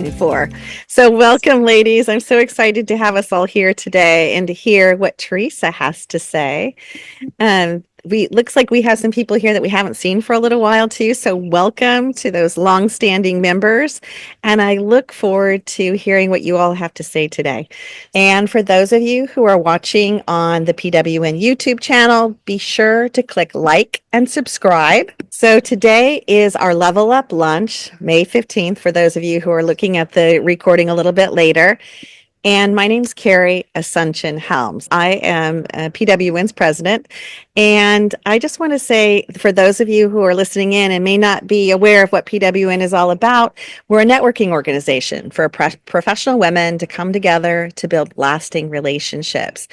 looking for. So welcome, ladies. I'm so excited to have us all here today and to hear what Theresa has to say. Looks like we have some people here that we haven't seen for a little while too. So welcome to those long-standing members. And I look forward to hearing what you all have to say today. And for those of you who are watching on the PWN YouTube channel, be sure to click like and subscribe. So today is our Level Up Lunch, May 15th, for those of you who are looking at the recording a little bit later. And my name's Carrie Asuncion Helms. I am PWN's president. And I just want to say, for those of you who are listening in and may not be aware of what PWN is all about, we're a networking organization for professional women to come together to build lasting relationships.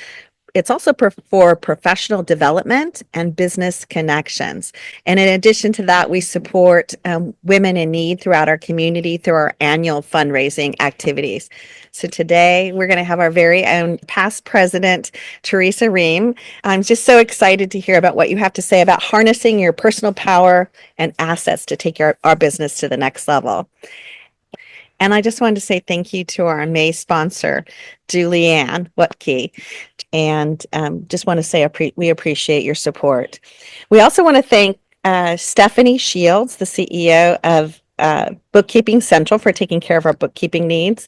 It's also for professional development and business connections. And in addition to that, we support women in need throughout our community through our annual fundraising activities. So today we're going to have our very own past president, Theresa Ream. I'm just so excited to hear about what you have to say about harnessing your personal power and assets to take our business to the next level. And I just wanted to say thank you to our May sponsor, Julianne Wutke. And just want to say we appreciate your support. We also want to thank Stephanie Shields, the CEO of Bookkeeping Central, for taking care of our bookkeeping needs.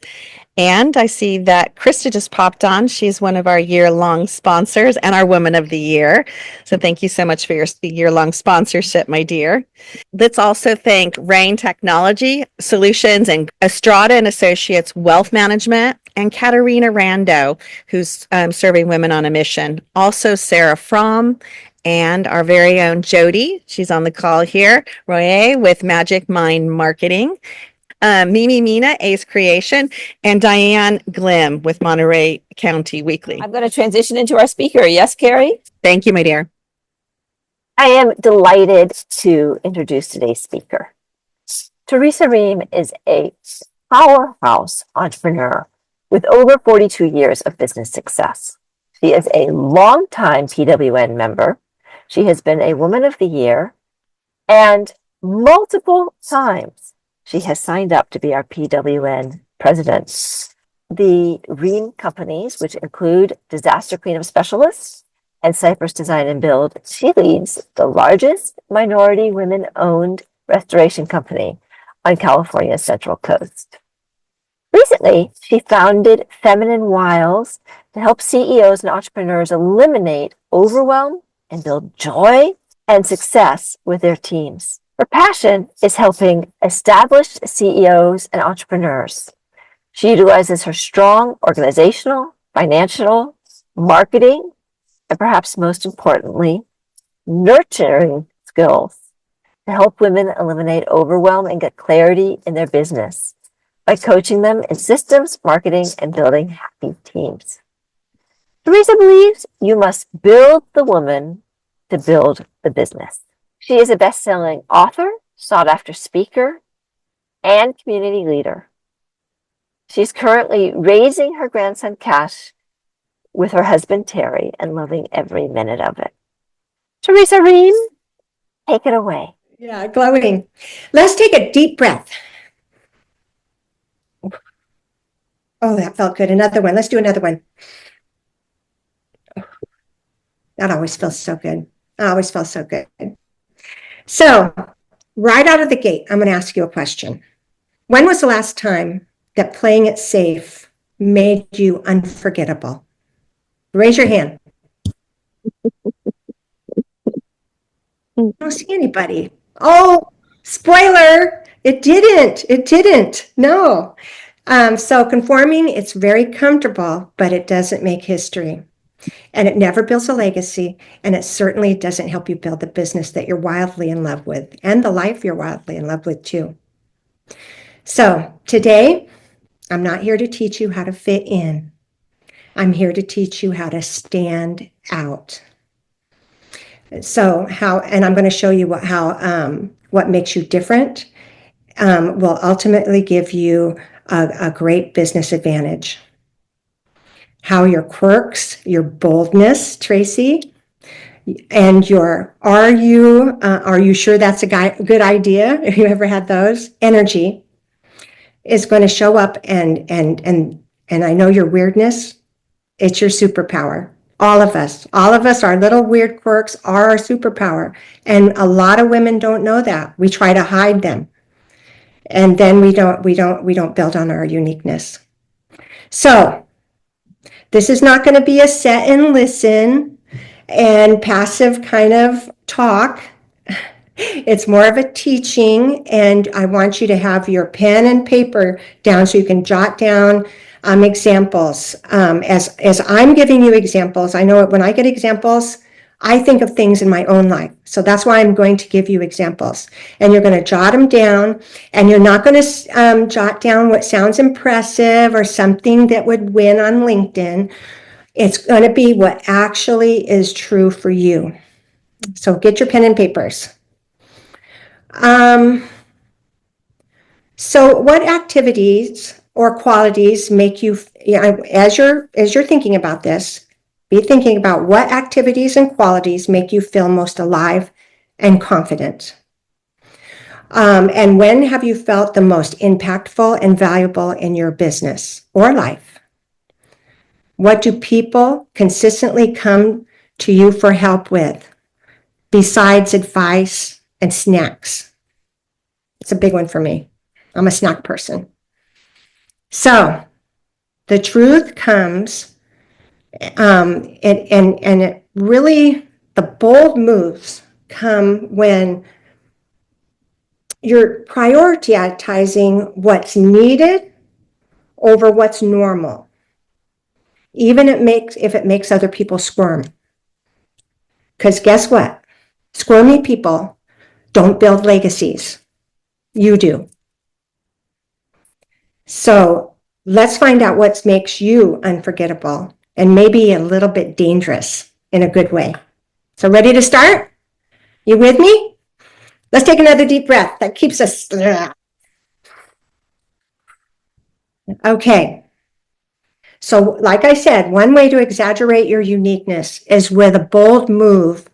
And I see that Krista just popped on. She's one of our year-long sponsors and our Woman of the Year. So thank you so much for your year-long sponsorship, my dear. Let's also thank Rain Technology Solutions and Estrada and Associates Wealth Management and Katarina Rando, who's serving women on a mission. Also Sarah Fromm and our very own Jody. She's on the call here. Royer with Magic Mind Marketing. Mimi Mina, Ace Creation, and Diane Glim with Monterey County Weekly. I'm going to transition into our speaker. Yes, Carrie? Thank you, my dear. I am delighted to introduce today's speaker. Theresa Ream is a powerhouse entrepreneur with over 42 years of business success. She is a longtime PWN member. She has been a Woman of the Year, and multiple times she has signed up to be our PWN president. The Ream Companies, which include Disaster Kleenup Specialists and Cypress Design Build, she leads the largest minority women-owned restoration company on California's Central Coast. Recently, she founded Feminine Wiles to help CEOs and entrepreneurs eliminate overwhelm and build joy and success with their teams. Her passion is helping established CEOs and entrepreneurs. She utilizes her strong organizational, financial, marketing, and perhaps most importantly, nurturing skills to help women eliminate overwhelm and get clarity in their business by coaching them in systems, marketing, and building happy teams. Theresa believes you must build the woman to build the business. She is a best-selling author, sought-after speaker, and community leader. She's currently raising her grandson Cash with her husband Terry and loving every minute of it. Theresa Ream, take it away. Yeah, glowing. Let's take a deep breath. Oh, that felt good. Another one. Let's do another one. That always feels so good. That always feels so good. So, right out of the gate, I'm going to ask you a question. When was the last time that playing it safe made you unforgettable? Raise your hand. I don't see anybody. Oh, spoiler. It didn't. It didn't. No. So conforming, it's very comfortable, but it doesn't make history. And it never builds a legacy, and it certainly doesn't help you build the business that you're wildly in love with, and the life you're wildly in love with too. So today, I'm not here to teach you how to fit in. I'm here to teach you how to stand out. So and I'm going to show you what makes you different will ultimately give you a great business advantage. How your quirks, your boldness, Tracy, and are you sure that's a good idea? Have you ever had those? Energy, is going to show up and I know your weirdness, it's your superpower. All of us, our little weird quirks are our superpower. And a lot of women don't know that. We try to hide them. And then we don't build on our uniqueness. So this is not going to be a set and listen and passive kind of talk. It's more of a teaching, and I want you to have your pen and paper down so you can jot down examples. As I'm giving you examples, I know when I get examples, I think of things in my own life. So that's why I'm going to give you examples. And you're going to jot them down, and you're not going to jot down what sounds impressive or something that would win on LinkedIn. It's going to be what actually is true for you. So get your pen and papers. So what activities or qualities make you, as you're thinking about this, be thinking about what activities and qualities make you feel most alive and confident. And when have you felt the most impactful and valuable in your business or life? What do people consistently come to you for help with, besides advice and snacks? It's a big one for me. I'm a snack person. So the truth comes, and it really, the bold moves come when you're prioritizing what's needed over what's normal, even if it makes other people squirm. Because guess what? Squirmy people don't build legacies. You do. So let's find out what makes you unforgettable and maybe a little bit dangerous in a good way. So ready to start? You with me? Let's take another deep breath. That keeps us. Okay. So like I said, one way to exaggerate your uniqueness is with a bold move,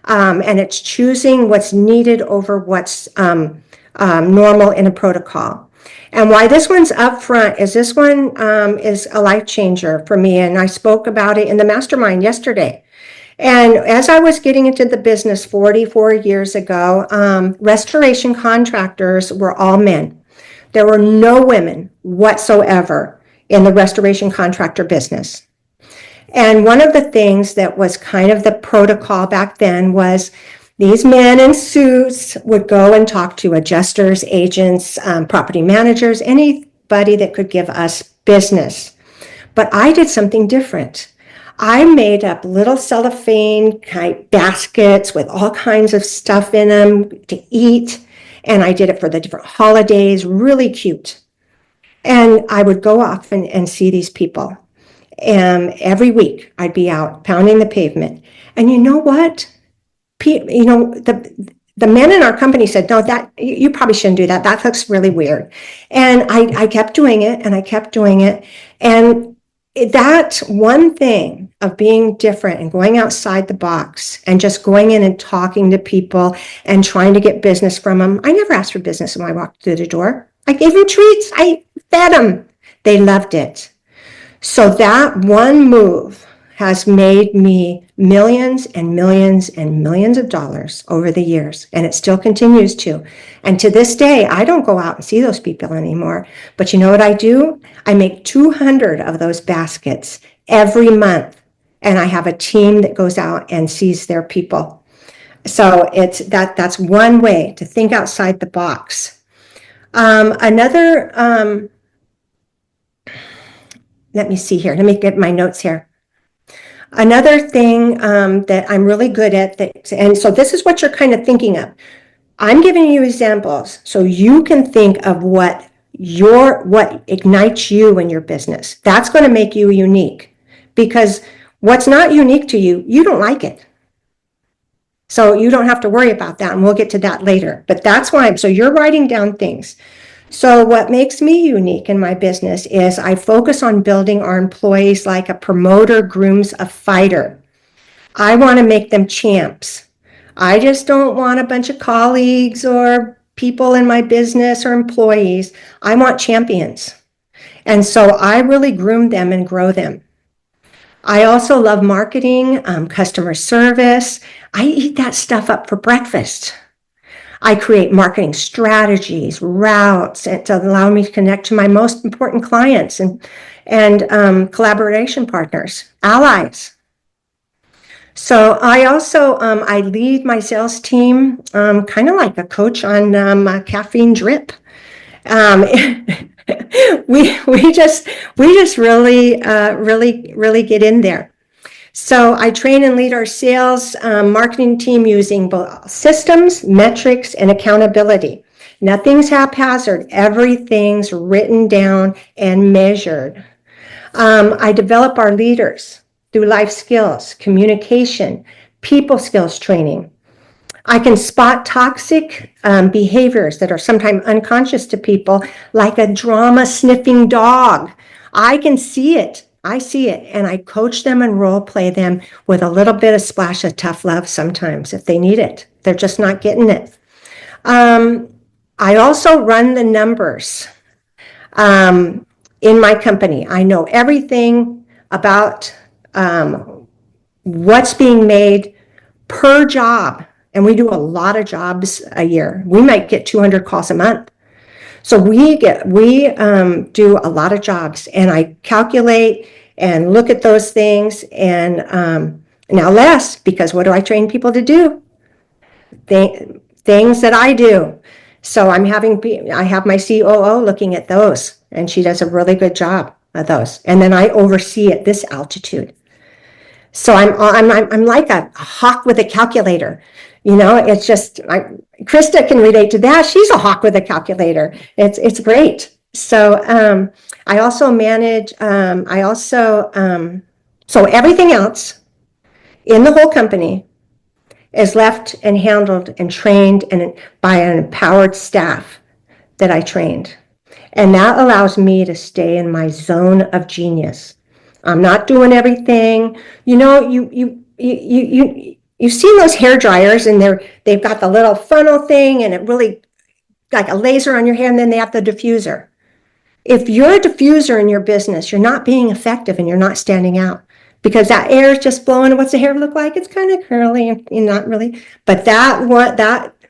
and it's choosing what's needed over what's normal in a protocol. And why this one's up front is this one is a life changer for me. And I spoke about it in the mastermind yesterday. And as I was getting into the business 44 years ago, restoration contractors were all men. There were no women whatsoever in the restoration contractor business. And one of the things that was kind of the protocol back then was these men in suits would go and talk to adjusters, agents, property managers, anybody that could give us business. But I did something different. I made up little cellophane baskets with all kinds of stuff in them to eat. And I did it for the different holidays, really cute. And I would go off and see these people. And every week I'd be out pounding the pavement. And you know what? The men in our company said, no, that you probably shouldn't do that. That looks really weird. And I kept doing it and I kept doing it. And that one thing of being different and going outside the box and just going in and talking to people and trying to get business from them. I never asked for business when I walked through the door. I gave them treats. I fed them. They loved it. So that one move has made me millions and millions and millions of dollars over the years, and it still continues to. And to this day, I don't go out and see those people anymore. But you know what I do? I make 200 of those baskets every month, and I have a team that goes out and sees their people. So that's one way to think outside the box. Let me see here. Let me get my notes here. Another thing that I'm really good at, and so this is what you're kind of thinking of. I'm giving you examples so you can think of what ignites you in your business. That's going to make you unique, because what's not unique to you, you don't like it. So you don't have to worry about that, and we'll get to that later. But that's why, so you're writing down things. So what makes me unique in my business is I focus on building our employees like a promoter grooms a fighter. I want to make them champs. I just don't want a bunch of colleagues or people in my business or employees, I want champions. And so I really groom them and grow them. I also love marketing, customer service. I eat that stuff up for breakfast. I create marketing strategies, routes, and to allow me to connect to my most important clients and collaboration partners, allies. So I also I lead my sales team kind of like a coach on a caffeine drip. Um, we just really get in there. So I train and lead our sales marketing team using both systems, metrics, and accountability. Nothing's haphazard. Everything's written down and measured. I develop our leaders through life skills, communication, people skills training. I can spot toxic behaviors that are sometimes unconscious to people, like a drama sniffing dog. I can see it. I see it, and I coach them and role play them with a little bit of splash of tough love sometimes if they need it. They're just not getting it. I also run the numbers in my company. I know everything about what's being made per job. And we do a lot of jobs a year. We might get 200 calls a month. So we do a lot of jobs, and I calculate and look at those things. And now less, because what do I train people to do? Things that I do. So I have my COO looking at those, and she does a really good job of those. And then I oversee at this altitude. So I'm like a hawk with a calculator. You know, it's just, Krista can relate to that. She's a hawk with a calculator. It's great. So I also manage, so everything else in the whole company is left and handled and trained and by an empowered staff that I trained. And that allows me to stay in my zone of genius. I'm not doing everything. You know, you've seen those hair dryers, and they've got the little funnel thing, and it really like a laser on your hair, and then they have the diffuser. If you're a diffuser in your business, you're not being effective and you're not standing out, because that air is just blowing. What's the hair look like? It's kind of curly and not really. But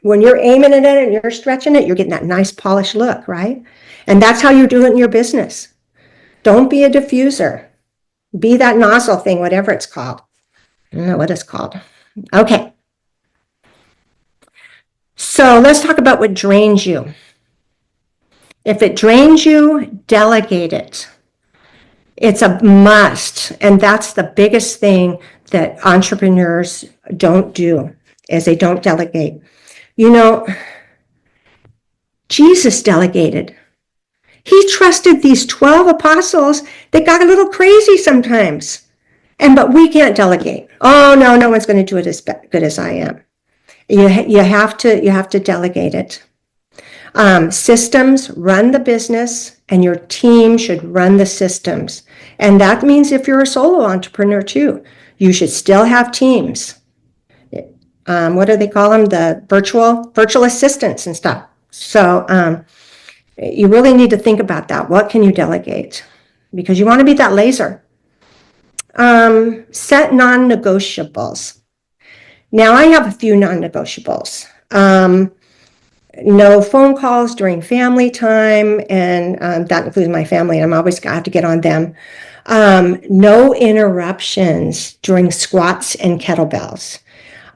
when you're aiming at it and you're stretching it, you're getting that nice polished look, right? And that's how you do it in your business. Don't be a diffuser. Be that nozzle thing, whatever it's called. I don't know what it's called. Okay. So let's talk about what drains you. If it drains you, delegate it. It's a must. And that's the biggest thing that entrepreneurs don't do, is they don't delegate. You know, Jesus delegated. He trusted these 12 apostles that got a little crazy sometimes. But we can't delegate. Oh, no one's going to do it as good as I am. You have to delegate it. Systems run the business, and your team should run the systems. And that means if you're a solo entrepreneur too, you should still have teams. What do they call them? The virtual assistants and stuff. So you really need to think about that. What can you delegate? Because you want to be that laser. Set non-negotiables. Now I have a few non-negotiables. No phone calls during family time, and that includes my family, and I'm always going to have to get on them. No interruptions during squats and kettlebells.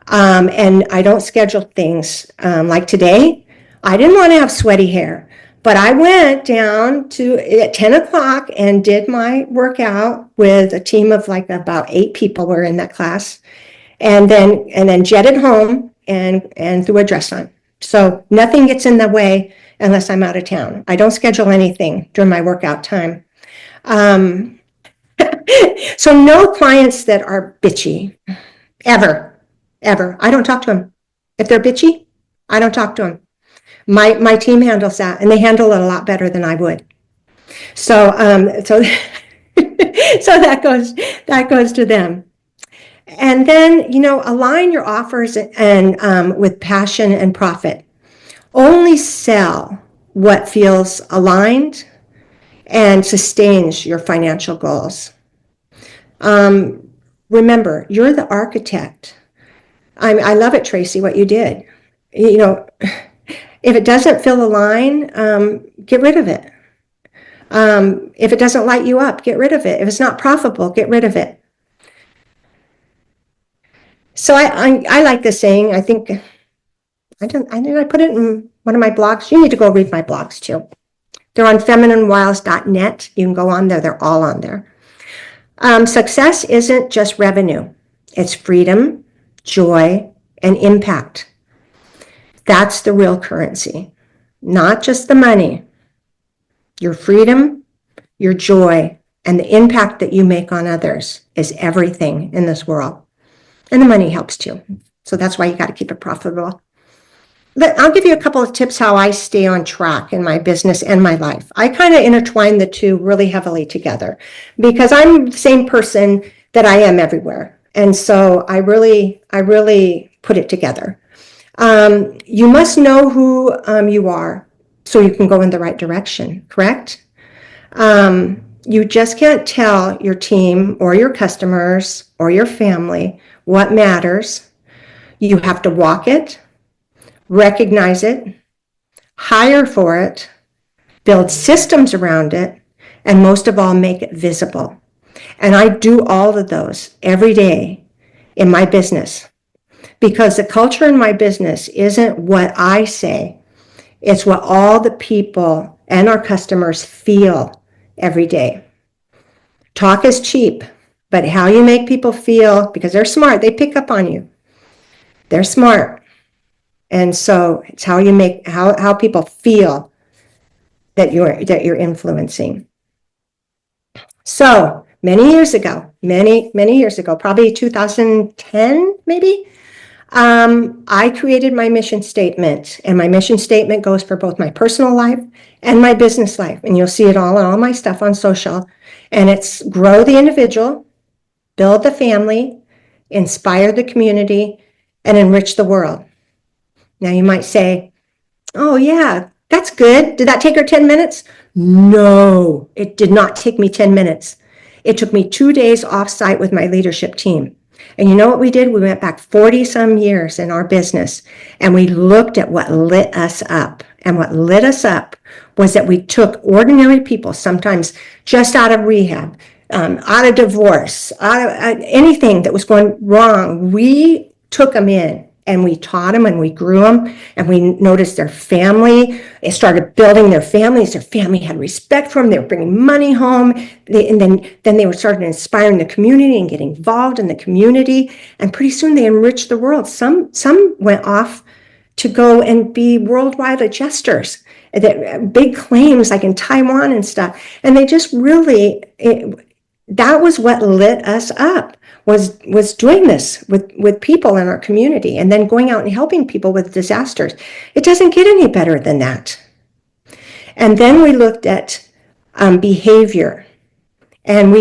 And I don't schedule things like today. I didn't want to have sweaty hair, but I went down at 10 o'clock and did my workout with a team of like about 8 people were in that class, and then jetted home and threw a dress on. So nothing gets in the way unless I'm out of town. I don't schedule anything during my workout time. So no clients that are bitchy, ever. I don't talk to them. If they're bitchy, I don't talk to them. My team handles that, and they handle it a lot better than I would. So so that goes to them. And then, align your offers and with passion and profit. Only sell what feels aligned and sustains your financial goals. Remember, you're the architect. I love it, Tracy, what you did. You know, if it doesn't feel aligned, get rid of it. If it doesn't light you up, get rid of it. If it's not profitable, get rid of it. So I like this saying. I think I put it in one of my blogs. You need to go read my blogs too. They're on femininewiles.net. You can go on there. They're all on there. Success isn't just revenue. It's freedom, joy, and impact. That's the real currency, not just the money. Your freedom, your joy, and the impact that you make on others is everything in this world. And the money helps too. So that's why you got to keep it profitable. But I'll give you a couple of tips how I stay on track in my business and my life. I kind of intertwine the two really heavily together because I'm the same person that I am everywhere. And so I really put it together. You must know who you are so you can go in the right direction, correct? You just can't tell your team or your customers or your family what matters. You have to walk it, recognize it, hire for it, build systems around it, and most of all, make it visible. And I do all of those every day in my business because the culture in my business isn't what I say. It's what all the people and our customers feel every day. Talk is cheap, but how you make people feel, because they're smart, they pick up on you. They're smart. And so it's how you make how people feel that you're influencing. So many years ago, probably 2010, maybe, I created my mission statement, and my mission statement goes for both my personal life and my business life. And you'll see it all in all my stuff on social. And it's grow the individual, build the family, inspire the community, and enrich the world. Now you might say, oh yeah, that's good. Did that take her 10 minutes? No, it did not take me 10 minutes. It took me 2 days off-site with my leadership team. And you know what we did? We went back 40 some years in our business and we looked at what lit us up. And what lit us up was that we took ordinary people, sometimes just out of rehab, out of divorce, out of anything that was going wrong. We took them in and we taught them and we grew them and we noticed their family. They started building their families. Their family had respect for them. They were bringing money home. And then they were starting inspiring the community and getting involved in the community. And pretty soon they enriched the world. Some went off to go and be worldwide adjusters, big claims like in Taiwan and stuff. And they just really, that was what lit us up. Was doing this with people in our community and then going out and helping people with disasters. It doesn't get any better than that. And then we looked at behavior. And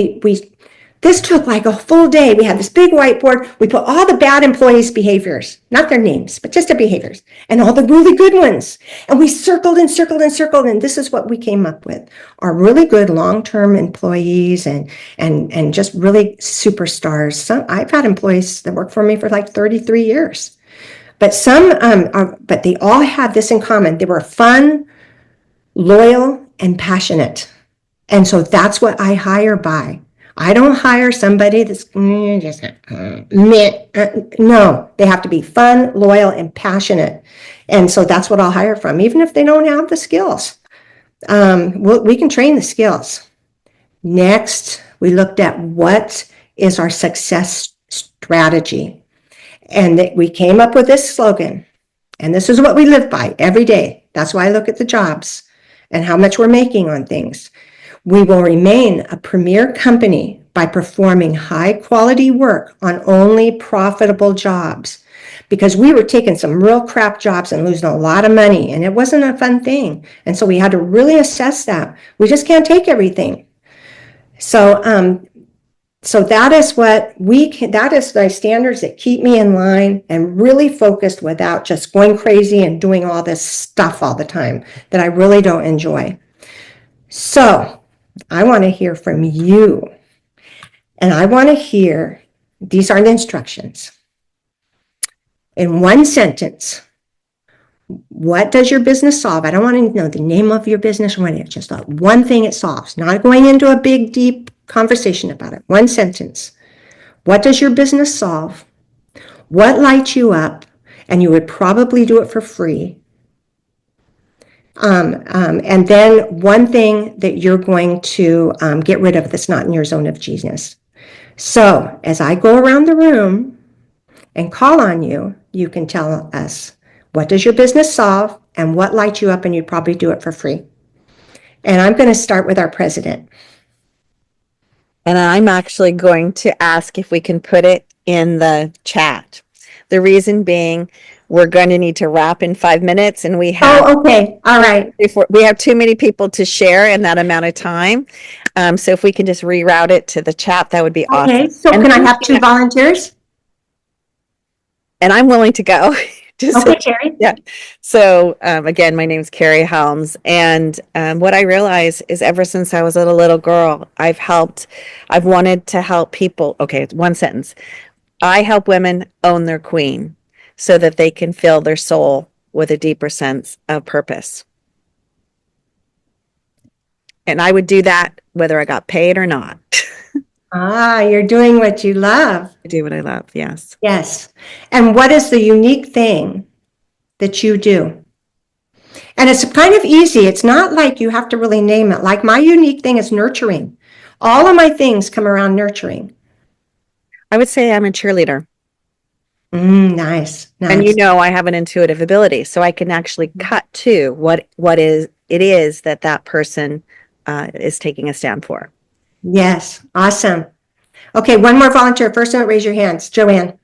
this took like a full day. We had this big whiteboard. We put all the bad employees' behaviors, not their names, but just their behaviors, and all the really good ones. And we circled and circled and circled, and this is what we came up with. Our really good long-term employees and just really superstars. I've had employees that work for me for like 33 years. But but they all had this in common. They were fun, loyal, and passionate. And so that's what I hire by. I don't hire somebody that's just no, they have to be fun, loyal, and passionate. And so that's what I'll hire from, even if they don't have the skills. We can train the skills. Next, we looked at what is our success strategy. And we came up with this slogan. And this is what we live by every day. That's why I look at the jobs and how much we're making on things. We will remain a premier company by performing high quality work on only profitable jobs, because we were taking some real crap jobs and losing a lot of money, and it wasn't a fun thing. And so we had to really assess that. We just can't take everything. So So that is what that is my standards that keep me in line and really focused without just going crazy and doing all this stuff all the time that I really don't enjoy. So I want to hear from you. And I want to hear, these are the instructions. In one sentence, what does your business solve? I don't want to know the name of your business or whatever, just one thing it solves, not going into a big, deep conversation about it. One sentence. What does your business solve? What lights you up? And you would probably do it for free. And then one thing that you're going to get rid of that's not in your zone of genius. So as I go around the room and call on you, you can tell us, what does your business solve and what lights you up, and you'd probably do it for free. And I'm going to start with our president. And I'm actually going to ask if we can put it in the chat. The reason being, we're going to need to wrap in 5 minutes, and we have okay. All right. we have too many people to share in that amount of time. So if we can just reroute it to the chat, that would be awesome. Okay. So can I have 2 volunteers? And I'm willing to go. Okay, Carrie. Yeah. So again, my name is Carrie Helms, and what I realize is ever since I was a little girl, I've wanted to help people. Okay, one sentence. I help women own their queen so that they can fill their soul with a deeper sense of purpose. And I would do that whether I got paid or not. You're doing what you love. I do what I love. Yes. Yes. And what is the unique thing that you do? And it's kind of easy. It's not like you have to really name it. Like my unique thing is nurturing. All of my things come around nurturing. I would say I'm a cheerleader. Nice. And I have an intuitive ability, so I can actually cut to what it is that person is taking a stand for. Yes. Awesome. Okay. One more volunteer. First one, raise your hands. Joanne.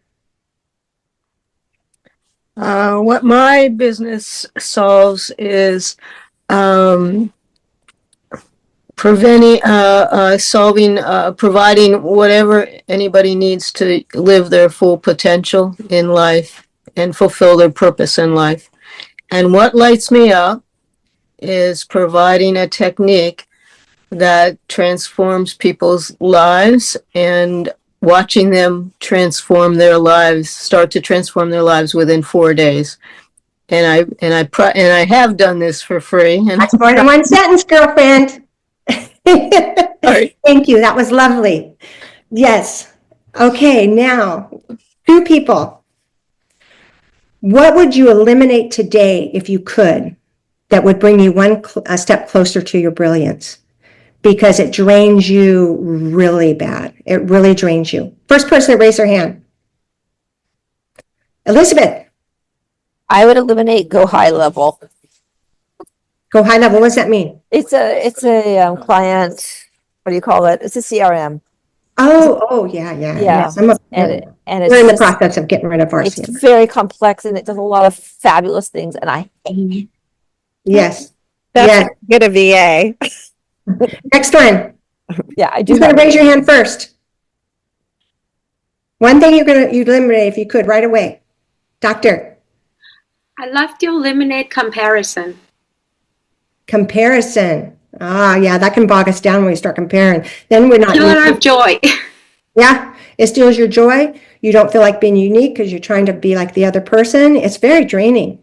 What my business solves is providing whatever anybody needs to live their full potential in life and fulfill their purpose in life. And what lights me up is providing a technique that transforms people's lives and watching them start to transform their lives within 4 days. And I have done this for free. And that's more than one sentence, girlfriend. Thank you. That was lovely. Yes. Okay. Now, 2 people. What would you eliminate today if you could that would bring you a step closer to your brilliance? Because it drains you really bad. It really drains you. First person to raise their hand. Elizabeth. I would eliminate go high level. Go high level. What does that mean? It's a client. What do you call it? It's a CRM. Oh, yeah. Yeah. And we're in the process of getting rid of our CRM. It's very complex and it does a lot of fabulous things, and I hate it. Yes. That's good a VA. Next one. Yeah, I do. Who's going to raise your hand first? One thing you'd eliminate if you could right away. Doctor. I'd love to eliminate comparison. Comparison. Yeah, that can bog us down when we start comparing. Then we're not. Killer of joy. Yeah, it steals your joy. You don't feel like being unique because you're trying to be like the other person. It's very draining.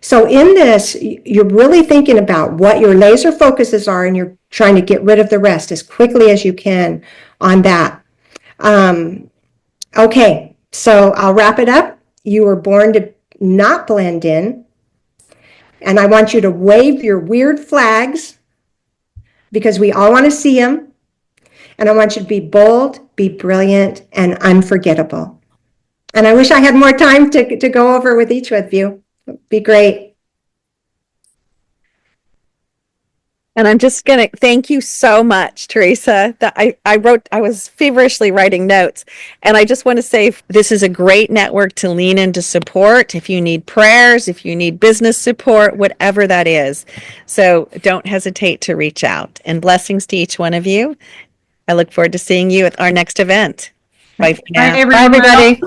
So in this, you're really thinking about what your laser focuses are, and you're trying to get rid of the rest as quickly as you can on that. Okay, so I'll wrap it up. You were born to not blend in. And I want you to wave your weird flags because we all want to see them. And I want you to be bold, be brilliant, and unforgettable. And I wish I had more time to go over with each of you. It'd be great. And I'm just going to thank you so much, Theresa. That I was feverishly writing notes. And I just want to say this is a great network to lean into support if you need prayers, if you need business support, whatever that is. So don't hesitate to reach out. And blessings to each one of you. I look forward to seeing you at our next event. Bye for now. Bye, everybody.